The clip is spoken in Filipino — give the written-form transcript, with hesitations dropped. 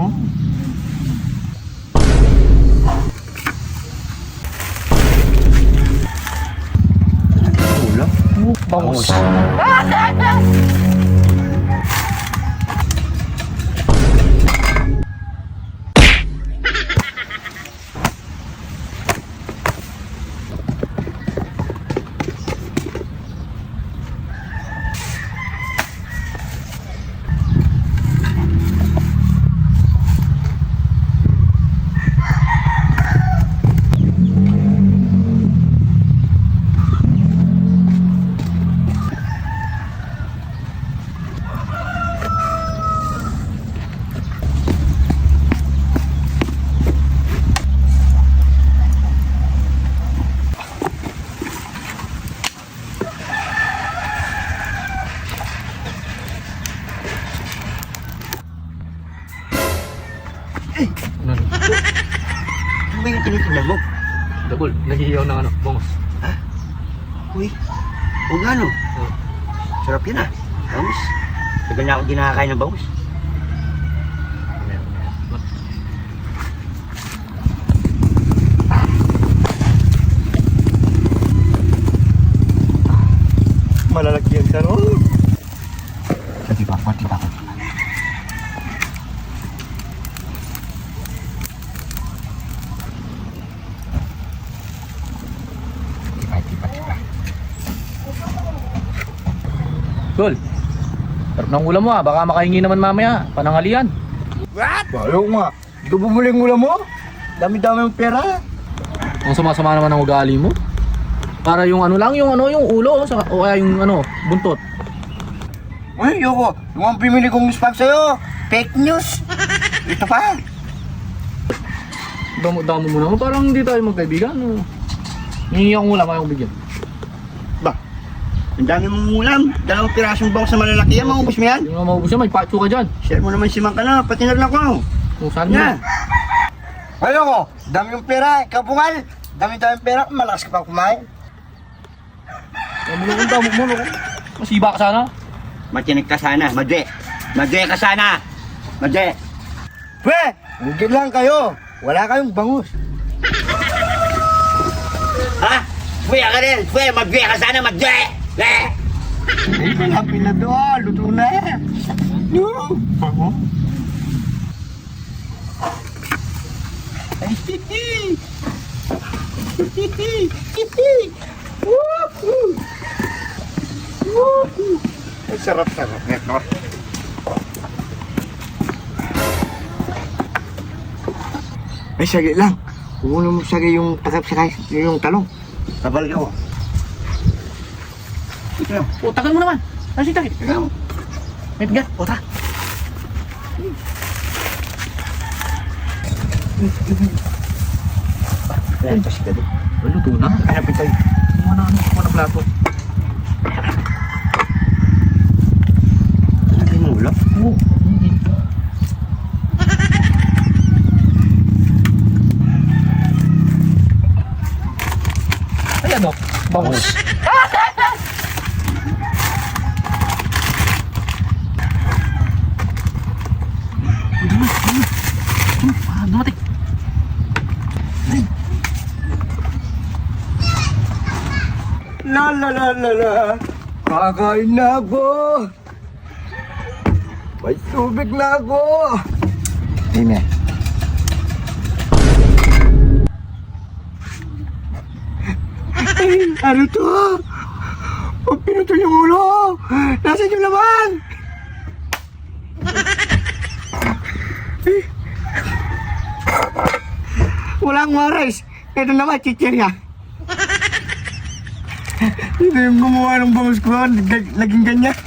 mo? Ulam? Bangus. Ano? Ano ba yung tinitingnan mo? Dabol, naghihiyaw ng ano, bangus. Uy, huwag ano. Oh. Sarap yan ah. Bangus. Tagal na ako di nakakain ng bangus. Malalagyan ka no? Pati pa. Tipa. Tol, sarap ng ulam mo ah. Baka makahingi naman mamaya. Panangalian. What? Ayaw nga. Ito bumuling ulam mo? Dami-dami yung pera. Ang sama-sama naman ng ugali mo. Para yung ano lang, yung ulo o kaya yung buntot. Uy, Yoko. Yung ang pimili kong spam sa'yo. Fake news. Ito pa. Damo mo naman. Parang hindi tayo magkaibigan. Hingi akong ulam, ayaw bigyan. Ba? Ang dami mong ulam. 2 pirasong bangus sa malalaki yan. Maubos mo yan. Yung nga maubos yan, may patso ka dyan. Share mo naman si Mang ka na. Pati na rin ako. Kung saan mo. Yan. Ayoko. Dami yung pera. Ikaw bungal. Dami-dami pera. Malakas ka pa kumain. Damo mo. Masiba ka sana. Matinig ka sana. Madwe ka sana. Madwe. Pwe! Hugid lang kayo. Wala kayong bangus. Ha? Pwe ka rin. Pwe, madwe ka sana. Madwe! Ay, malapit na doon. Luto na. No. Bango. Ay, hihi. Hihi. Woohoo! Woohoo! Ay, sarap-sarap nito. Ay, sagay lang. Kung mo sagay yung pasap-sakay, yung talong. Tabal ka mo. Ikaw. Tagal mo naman. Ano si Takit? Ikaw. May bigat. Ta. Ayan, kasi ka doon. Luto na. Hanapin tayo. Ano plato? Lagay mo ulam. Oo. Ay ano? Bangus. Dumating. La. Kakain na ako. May tubig na ako. Amen. Ay, ano to? Pag pinutol yung ulo, nasa yung laman. Walang marais. Ito naman, chichirya. Ito yung gumawa ng bangus ko, naging ganyan.